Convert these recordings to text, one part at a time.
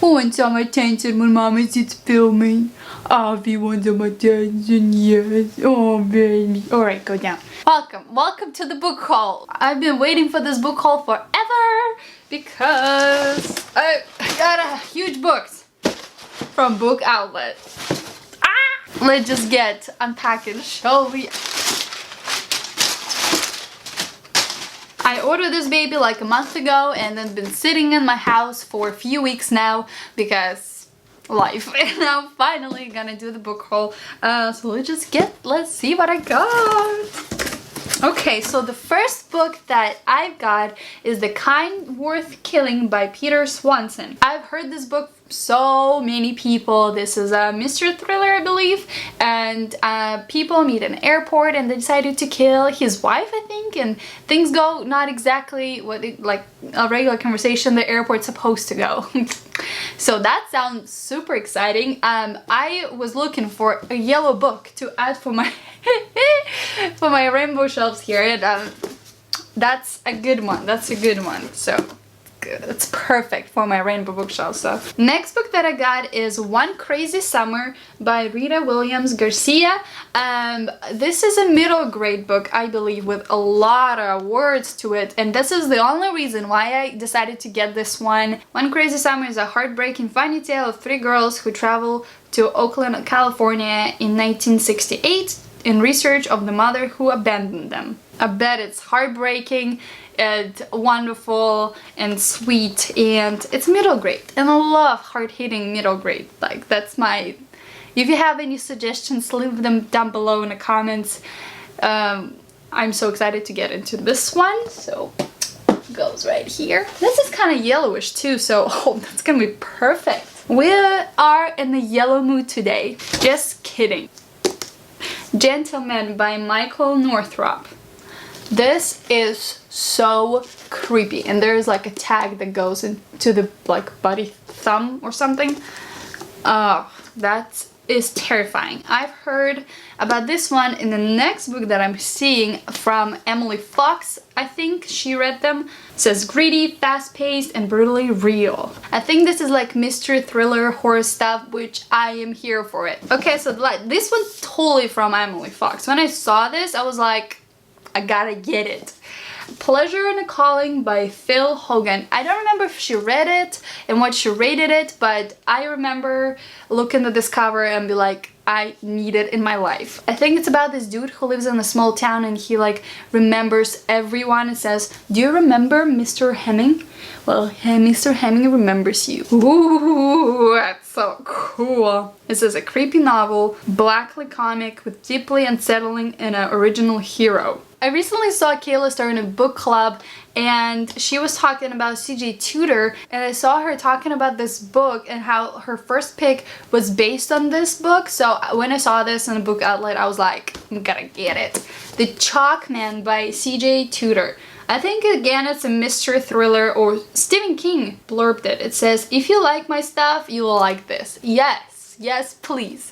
Who wants some attention when Mama sits filming? Avi wants some attention, yes. Oh, baby. Alright, go down. Welcome to the book haul. I've been waiting for this book haul forever because I got a huge books from Book Outlet. Let's just get unpacked, shall we? I ordered this baby like a month ago and it's been sitting in my house for a few weeks now because life. And I'm finally gonna do the book haul. So let's see what I got. Okay, so the first book that I've got is The Kind Worth Killing by Peter Swanson. I've heard this book from so many people. This is a mystery thriller, I believe, and people meet in an airport and they decided to kill his wife, I think, and things go not exactly like a regular conversation the airport's supposed to go. So that sounds super exciting. I was looking for a yellow book to add for my for my rainbow shelves here, and that's a good one. That's a good one. So it's perfect for my rainbow bookshelf stuff. Next book that I got is One Crazy Summer by Rita Williams Garcia. This is a middle grade book, I believe, with a lot of words to it, and this is the only reason why I decided to get this one. One Crazy Summer is a heartbreaking funny tale of three girls who travel to Oakland, California in 1968 in research of the mother who abandoned them. I bet it's heartbreaking and wonderful and sweet, and it's middle grade, and I love hard-hitting middle grade. Like, that's my... If you have any suggestions, leave them down below in the comments. I'm so excited to get into this one, so it goes right here. This is kind of yellowish too, so oh, that's gonna be perfect. We are in the yellow mood today. Just kidding. Gentleman by Michael Northrop. This is so creepy, and there's like a tag that goes into the like buddy thumb or something. That is terrifying. I've heard about this one in the next book that I'm seeing from Emily Fox. I think she read them. It says gritty, fast-paced, and brutally real. I think this is like mystery thriller horror stuff, which I am here for it. Okay, so this one's totally from Emily Fox. When I saw this, I was like, I gotta get it. Pleasure and a Calling by Phil Hogan. I don't remember if she read it and what she rated it, but I remember looking at this cover and be like, I need it in my life. I think it's about this dude who lives in a small town and he like remembers everyone. It says, do you remember Mr. Hemming? Well, Mr. Hemming remembers you. Ooh, that's so cool. This is a creepy novel, blackly comic with deeply unsettling and an original hero. I recently saw Kayla start a book club and she was talking about CJ Tudor, and I saw her talking about this book and how her first pick was based on this book. So when I saw this in a book outlet, I was like, I'm gonna get it. The Chalk Man by CJ Tudor. I think again it's a mystery thriller, or Stephen King blurbed it. It says, if you like my stuff, you will like this. Yes, please.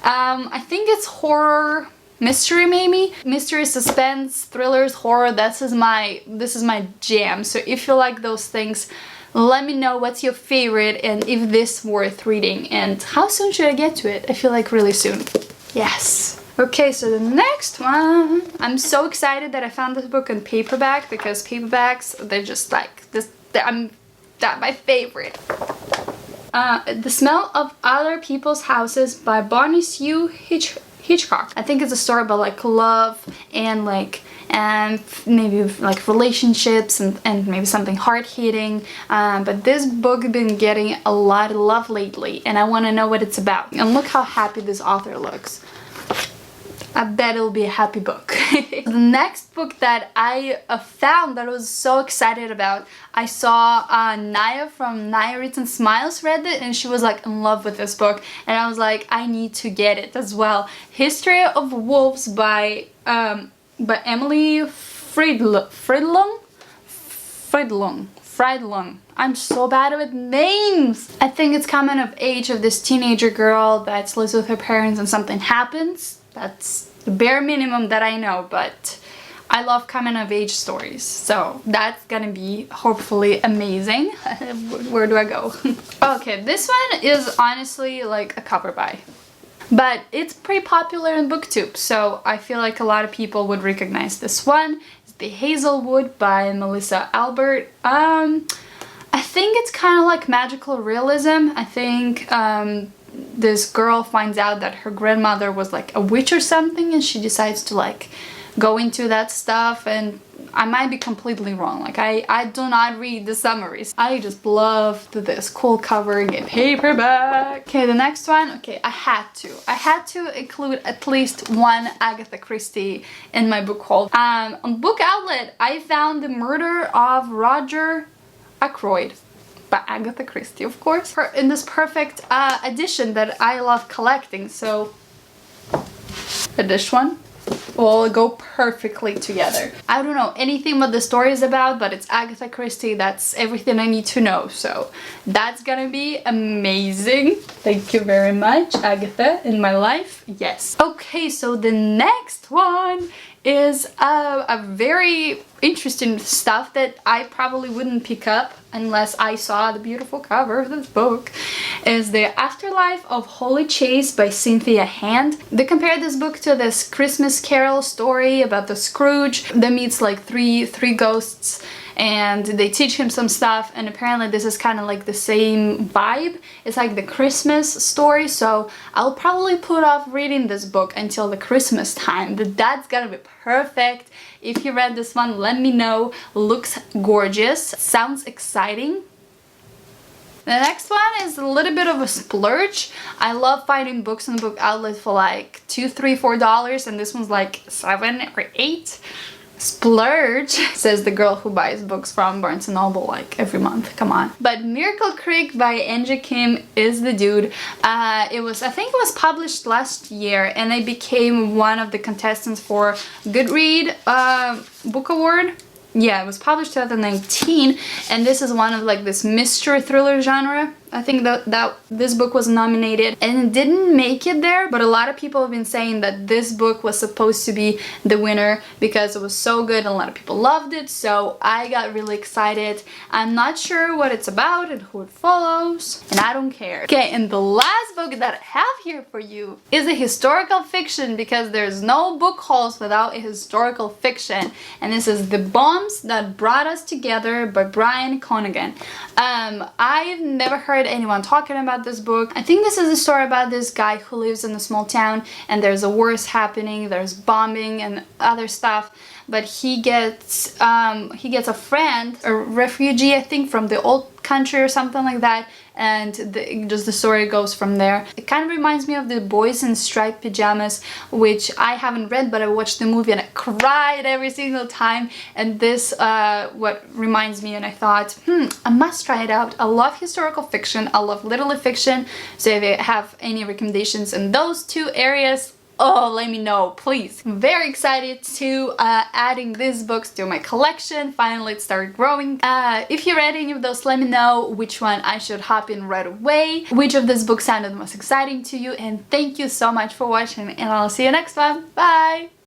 I think it's horror, mystery maybe? Mystery, suspense, thrillers, horror, this is my jam. So if you like those things, let me know what's your favorite and if this worth reading, and how soon should I get to it? I feel like really soon. Yes. Okay, so the next one, I'm so excited that I found this book in paperback, because paperbacks, they're just like this, that's my favorite. The Smell of Other People's Houses by Bonnie Sue Hitchcock. I think it's a story about like love and like maybe like relationships and maybe something hard-hitting, but this book has been getting a lot of love lately and I want to know what it's about. And look how happy this author looks. I bet it'll be a happy book. The next book that I found that I was so excited about, I saw Naya from Naya Reads and Smiles read it, and she was like in love with this book, and I was like, I need to get it as well. History of Wolves by Emily Friedlung. I'm so bad with names. I think it's coming of age of this teenager girl that lives with her parents and something happens. That's the bare minimum that I know, but I love coming of age stories, so that's gonna be hopefully amazing. Where do I go? Okay, this one is honestly like a cover buy. But it's pretty popular in BookTube, so I feel like a lot of people would recognize this one. It's The Hazelwood by Melissa Albert. I think it's kind of like magical realism. I think this girl finds out that her grandmother was like a witch or something, and she decides to like go into that stuff, and I might be completely wrong. Like I do not read the summaries. I just loved this cool cover and paperback. Okay, the next one. Okay, I had to include at least one Agatha Christie in my book haul. On Book Outlet, I found The Murder of Roger Ackroyd by Agatha Christie, of course, in this perfect edition that I love collecting. So this one will go perfectly together. I don't know anything what the story is about, but it's Agatha Christie. That's everything I need to know, so that's gonna be amazing. Thank you very much, Agatha, in my life. Yes. Okay, so the next one is a very interesting stuff that I probably wouldn't pick up unless I saw the beautiful cover of this book. Is The Afterlife of Holy Chase by Cynthia Hand. They compare this book to this Christmas Carol story about the Scrooge that meets like three ghosts, and they teach him some stuff, and apparently this is kind of like the same vibe. It's like the Christmas story, so I'll probably put off reading this book until the Christmas time, but that's gonna be perfect. If you read this one, let me know. Looks gorgeous, sounds exciting. The next one is a little bit of a splurge. I love finding books on the Book Outlet for like $2, $3, $4, and this one's like $7 or $8. Splurge, says the girl who buys books from Barnes & Noble like every month. Come on. But Miracle Creek by Angie Kim is the dude. I think it was published last year, and I became one of the contestants for Goodread Book Award. Yeah, it was published 2019, and this is one of like this mystery thriller genre. I think that this book was nominated and it didn't make it there, but a lot of people have been saying that this book was supposed to be the winner because it was so good and a lot of people loved it, so I got really excited. I'm not sure what it's about and who it follows, and I don't care. Okay, and the last book that I have here for you is a historical fiction, because there's no book hauls without a historical fiction, and this is The Bombs That Brought Us Together by Brian Kernigan. I've never heard anyone talking about this book. I think this is a story about this guy who lives in a small town, and there's a war happening, there's bombing and other stuff, but he gets a friend, a refugee, I think, from the old country or something like that, and just the story goes from there. It kind of reminds me of The Boys in Striped Pajamas, which I haven't read, but I watched the movie and I cried every single time, and this what reminds me, and I thought, I must try it out. I love historical fiction, I love literary fiction, so if you have any recommendations in those two areas, oh, let me know, please. I'm very excited to adding these books to my collection. Finally, it started growing. If you read any of those, let me know which one I should hop in right away, which of these books sounded most exciting to you, and thank you so much for watching, and I'll see you next one. Bye!